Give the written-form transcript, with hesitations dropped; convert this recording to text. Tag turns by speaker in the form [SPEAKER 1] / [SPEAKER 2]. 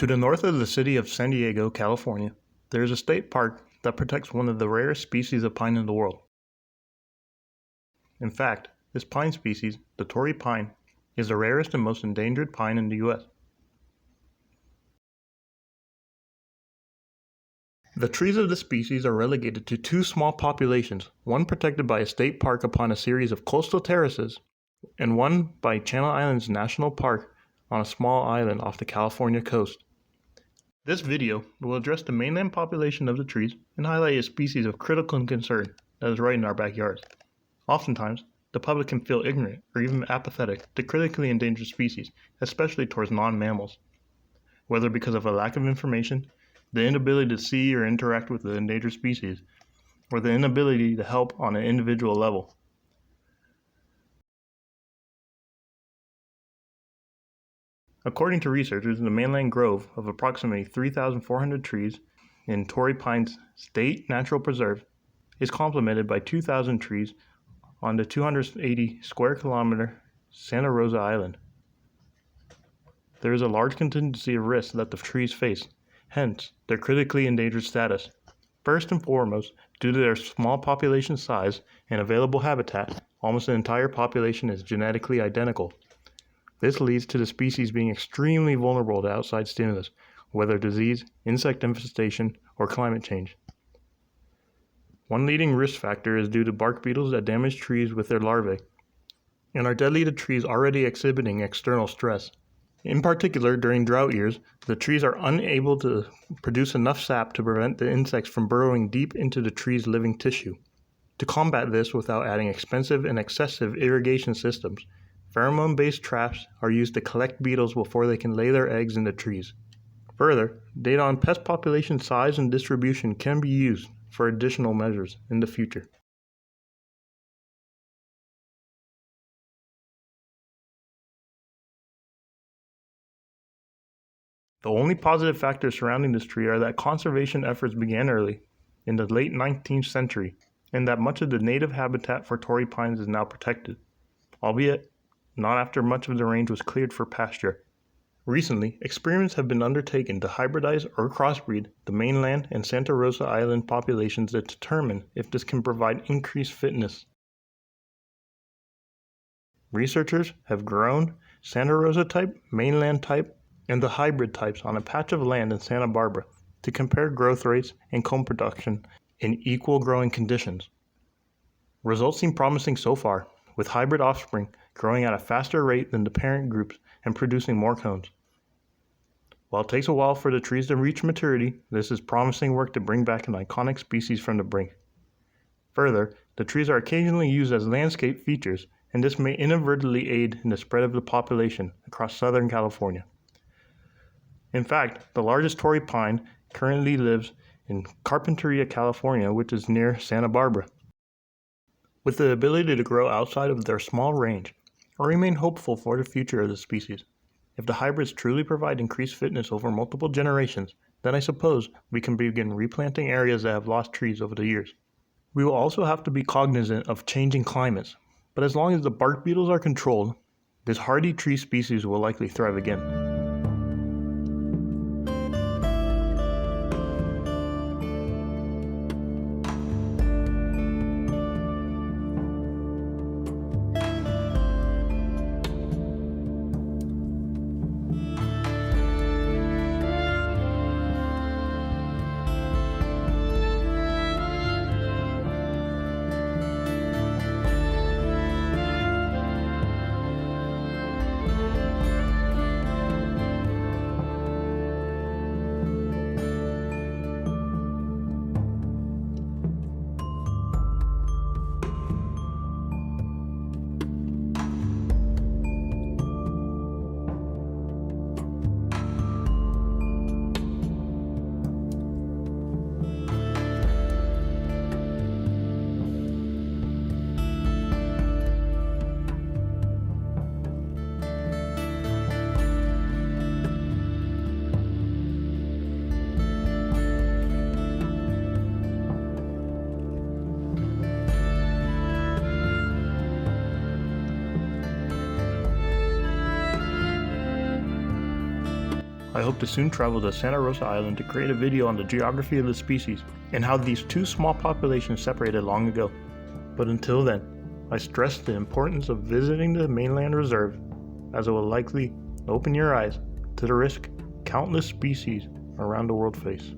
[SPEAKER 1] To the north of the city of San Diego, California, there is a state park that protects one of the rarest species of pine in the world. In fact, this pine species, the Torrey pine, is the rarest and most endangered pine in the U.S. The trees of the species are relegated to two small populations, one protected by a state park upon a series of coastal terraces, and one by Channel Islands National Park on a small island off the California coast. This video will address the mainland population of the trees and highlight a species of critical concern that is right in our backyards. Oftentimes, the public can feel ignorant or even apathetic to critically endangered species, especially towards non-mammals. Whether because of a lack of information, the inability to see or interact with the endangered species, or the inability to help on an individual level. According to researchers, the mainland grove of approximately 3,400 trees in Torrey Pines State Natural Preserve is complemented by 2,000 trees on the 280 square kilometer Santa Rosa Island. There is a large contingency of risks that the trees face, hence their critically endangered status. First and foremost, due to their small population size and available habitat, almost the entire population is genetically identical. This leads to the species being extremely vulnerable to outside stimulus, whether disease, insect infestation, or climate change. One leading risk factor is due to bark beetles that damage trees with their larvae, and are deadly to trees already exhibiting external stress. In particular, during drought years, the trees are unable to produce enough sap to prevent the insects from burrowing deep into the tree's living tissue. To combat this without adding expensive and excessive irrigation systems, pheromone-based traps are used to collect beetles before they can lay their eggs in the trees. Further, data on pest population size and distribution can be used for additional measures in the future. The only positive factors surrounding this tree are that conservation efforts began early, in the late 19th century, and that much of the native habitat for Torrey pines is now protected, albeit not after much of the range was cleared for pasture. Recently, experiments have been undertaken to hybridize or crossbreed the mainland and Santa Rosa Island populations to determine if this can provide increased fitness. Researchers have grown Santa Rosa type, mainland type, and the hybrid types on a patch of land in Santa Barbara to compare growth rates and comb production in equal growing conditions. Results seem promising so far, with hybrid offspring growing at a faster rate than the parent groups and producing more cones. While it takes a while for the trees to reach maturity, this is promising work to bring back an iconic species from the brink. Further, the trees are occasionally used as landscape features, and this may inadvertently aid in the spread of the population across Southern California. In fact, the largest Torrey pine currently lives in Carpinteria, California, which is near Santa Barbara. With the ability to grow outside of their small range, I remain hopeful for the future of the species. If the hybrids truly provide increased fitness over multiple generations, then I suppose we can begin replanting areas that have lost trees over the years. We will also have to be cognizant of changing climates, but as long as the bark beetles are controlled, this hardy tree species will likely thrive again. I hope to soon travel to Santa Rosa Island to create a video on the geography of the species and how these two small populations separated long ago. But until then, I stress the importance of visiting the mainland reserve, as it will likely open your eyes to the risk countless species around the world face.